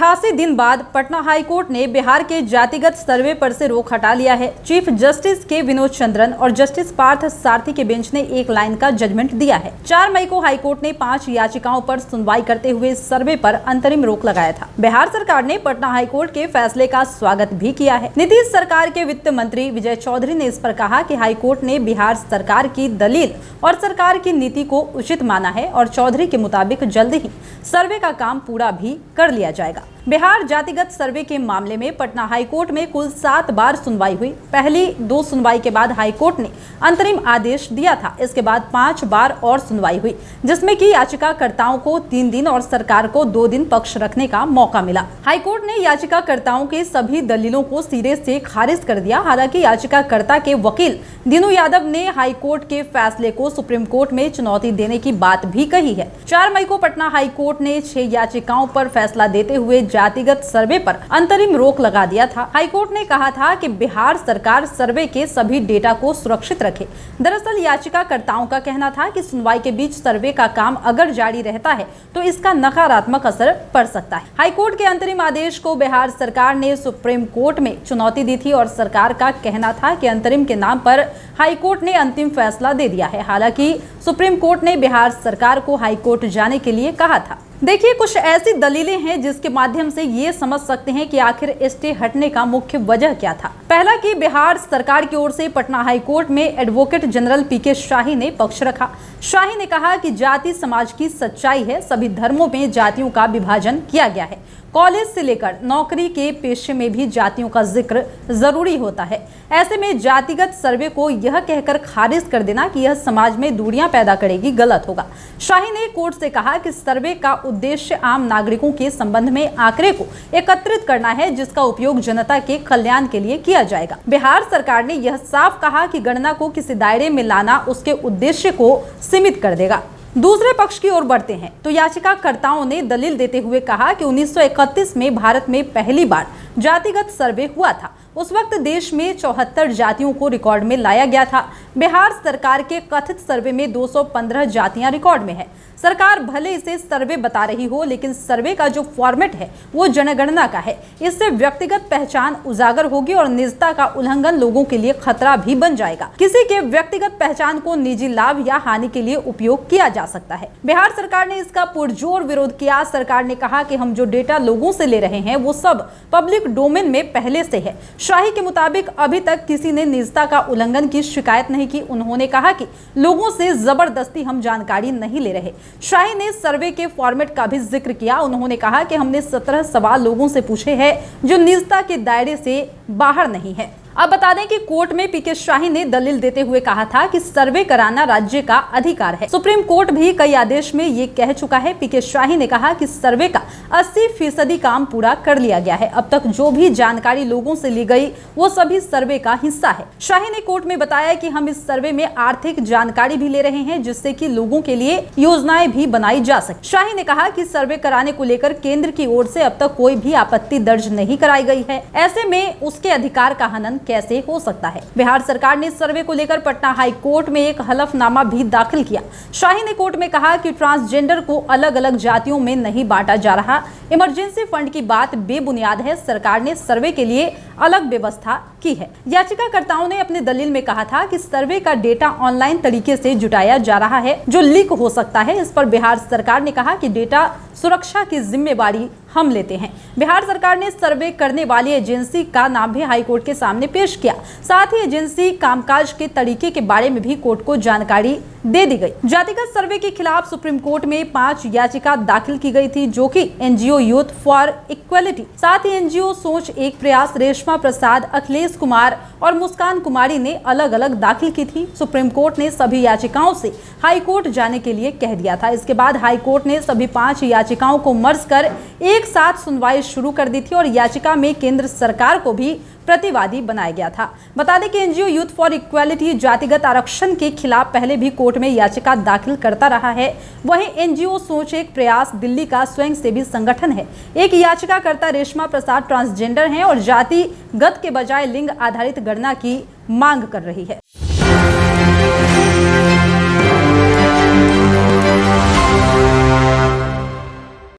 88 दिन बाद पटना हाईकोर्ट ने बिहार के जातिगत सर्वे पर से रोक हटा लिया है। चीफ जस्टिस के विनोद चंद्रन और जस्टिस पार्थ सारथी के बेंच ने एक लाइन का जजमेंट दिया है। 4 मई को हाईकोर्ट ने 5 याचिकाओं पर सुनवाई करते हुए सर्वे पर अंतरिम रोक लगाया था। बिहार सरकार ने पटना हाईकोर्ट के फैसले का स्वागत भी किया है। नीतीश सरकार के वित्त मंत्री विजय चौधरी ने इस पर कहा कि हाईकोर्ट ने बिहार सरकार की दलील और सरकार की नीति को उचित माना है और चौधरी के मुताबिक जल्द ही सर्वे का काम पूरा भी कर लिया जाएगा। बिहार जातिगत सर्वे के मामले में पटना हाईकोर्ट में कुल 7 बार सुनवाई हुई। पहली 2 सुनवाई के बाद हाईकोर्ट ने अंतरिम आदेश दिया था। इसके बाद 5 बार और सुनवाई हुई, जिसमें कि याचिकाकर्ताओं को 3 दिन और सरकार को 2 दिन पक्ष रखने का मौका मिला। हाईकोर्ट ने याचिकाकर्ताओं के सभी दलीलों को सिरे से खारिज कर दिया। हालांकि याचिकाकर्ता के वकील दिनू यादव ने हाईकोर्ट के फैसले को सुप्रीम कोर्ट में चुनौती देने की बात भी कही है। 4 मई को पटना हाईकोर्ट ने 6 याचिकाओं पर फैसला देते हुए जातिगत सर्वे पर अंतरिम रोक लगा दिया था। हाईकोर्ट ने कहा था कि बिहार सरकार सर्वे के सभी डेटा को सुरक्षित रखे। दरअसल याचिकाकर्ताओं का कहना था कि सुनवाई के बीच सर्वे का काम अगर जारी रहता है तो इसका नकारात्मक असर पड़ सकता है। हाईकोर्ट के अंतरिम आदेश को बिहार सरकार ने सुप्रीम कोर्ट में चुनौती दी थी और सरकार का कहना था कि अंतरिम के नाम पर हाईकोर्ट ने अंतिम फैसला दे दिया है। हालांकि सुप्रीम कोर्ट ने बिहार सरकार को हाईकोर्ट जाने के लिए कहा था। देखिए, कुछ ऐसी दलीलें हैं जिसके माध्यम से ये समझ सकते हैं कि आखिर स्टे हटने का मुख्य वजह क्या था। पहला कि बिहार सरकार की ओर से पटना हाईकोर्ट में एडवोकेट जनरल पीके शाही ने पक्ष रखा। शाही ने कहा कि जाति समाज की सच्चाई है। सभी धर्मों में जातियों का विभाजन किया गया है। कॉलेज से लेकर नौकरी के पेशे में भी जातियों का जिक्र जरूरी होता है। ऐसे में जातिगत सर्वे को यह कहकर खारिज कर देना कि यह समाज में दूरियां पैदा करेगी, गलत होगा। शाही ने कोर्ट से कहा कि सर्वे का उद्देश्य आम नागरिकों के संबंध में आंकड़े को एकत्रित करना है, जिसका उपयोग जनता के कल्याण के लिए किया जाएगा। बिहार सरकार ने यह साफ कहा कि गणना को किसी दायरे में लाना उसके उद्देश्य को सीमित कर देगा। दूसरे पक्ष की ओर बढ़ते हैं तो याचिकाकर्ताओं ने दलील देते हुए कहा कि 1931 में भारत में पहली बार जातिगत सर्वे हुआ था। उस वक्त देश में 74 जातियों को रिकॉर्ड में लाया गया था। बिहार सरकार के कथित सर्वे में 215 जातियां रिकॉर्ड में है। सरकार भले इसे सर्वे बता रही हो, लेकिन सर्वे का जो फॉर्मेट है वो जनगणना का है। इससे व्यक्तिगत पहचान उजागर होगी और निजता का उल्लंघन लोगों के लिए खतरा भी बन जाएगा। किसी के व्यक्तिगत पहचान को निजी लाभ या हानि के लिए उपयोग किया जा सकता है। बिहार सरकार ने इसका पुरजोर विरोध किया। सरकार ने कहा कि हम जो डेटा लोगों से ले रहे हैं वो सब पब्लिक डोमेन में पहले से है। शाही के मुताबिक अभी तक किसी ने निजता का उल्लंघन की शिकायत नहीं की। उन्होंने कहा कि लोगों से जबरदस्ती हम जानकारी नहीं ले रहे। शाही ने सर्वे के फॉर्मेट का भी जिक्र किया। उन्होंने कहा कि हमने 17 सवाल लोगों से पूछे हैं जो निजता के दायरे से बाहर नहीं है। अब बता दें कि कोर्ट में पीके शाही ने दलील देते हुए कहा था कि सर्वे कराना राज्य का अधिकार है। सुप्रीम कोर्ट भी कई आदेश में ये कह चुका है। पीके शाही ने कहा कि सर्वे का 80% काम पूरा कर लिया गया है। अब तक जो भी जानकारी लोगों से ली गई वो सभी सर्वे का हिस्सा है। शाही ने कोर्ट में बताया कि हम इस सर्वे में आर्थिक जानकारी भी ले रहे हैं, जिससे कि लोगों के लिए योजनाएं भी बनाई जा सके। शाही ने कहा कि सर्वे कराने को लेकर केंद्र की ओर से अब तक कोई भी आपत्ति दर्ज नहीं कराई गई है। ऐसे में उसके अधिकार का हनन कैसे हो सकता है। बिहार सरकार ने सर्वे को लेकर पटना हाई कोर्ट में एक हलफनामा भी दाखिल किया। शाही ने कोर्ट में कहा कि ट्रांसजेंडर को अलग अलग जातियों में नहीं बांटा जा रहा। इमरजेंसी फंड की बात बेबुनियाद है। सरकार ने सर्वे के लिए अलग व्यवस्था की है। याचिकाकर्ताओं ने अपने दलील में कहा था कि सर्वे का डेटा ऑनलाइन तरीके से जुटाया जा रहा है जो लीक हो सकता है। इस पर बिहार सरकार ने कहा कि डेटा सुरक्षा की जिम्मेवारी हम लेते हैं। बिहार सरकार ने सर्वे करने वाली एजेंसी का नाम भी हाईकोर्ट के सामने पेश किया। साथ ही एजेंसी कामकाज के तरीके के बारे में भी कोर्ट को जानकारी दे दी गई। जातिगत सर्वे के खिलाफ सुप्रीम कोर्ट में 5 याचिका दाखिल की गई थी, जो कि एनजीओ यूथ फॉर इक्वलिटी, साथ ही एनजीओ सोच एक प्रयास, रेशमा प्रसाद, अखिलेश कुमार और मुस्कान कुमारी ने अलग अलग दाखिल की थी। सुप्रीम कोर्ट ने सभी याचिकाओं से हाईकोर्ट जाने के लिए कह दिया था। इसके बाद हाईकोर्ट ने सभी 5 याचिकाओं को मर्ज कर एक साथ सुनवाई शुरू कर दी थी और याचिका में केंद्र सरकार को भी प्रतिवादी बनाया गया था। बता दें कि एनजीओ यूथ फॉर इक्वालिटी जातिगत आरक्षण के खिलाफ पहले भी कोर्ट में याचिका दाखिल करता रहा है। वहीं एनजीओ सोच एक प्रयास दिल्ली का स्वयंसेवी संगठन है। एक याचिकाकर्ता रेशमा प्रसाद ट्रांसजेंडर हैं और जातिगत के बजाय लिंग आधारित गणना की मांग कर रही है।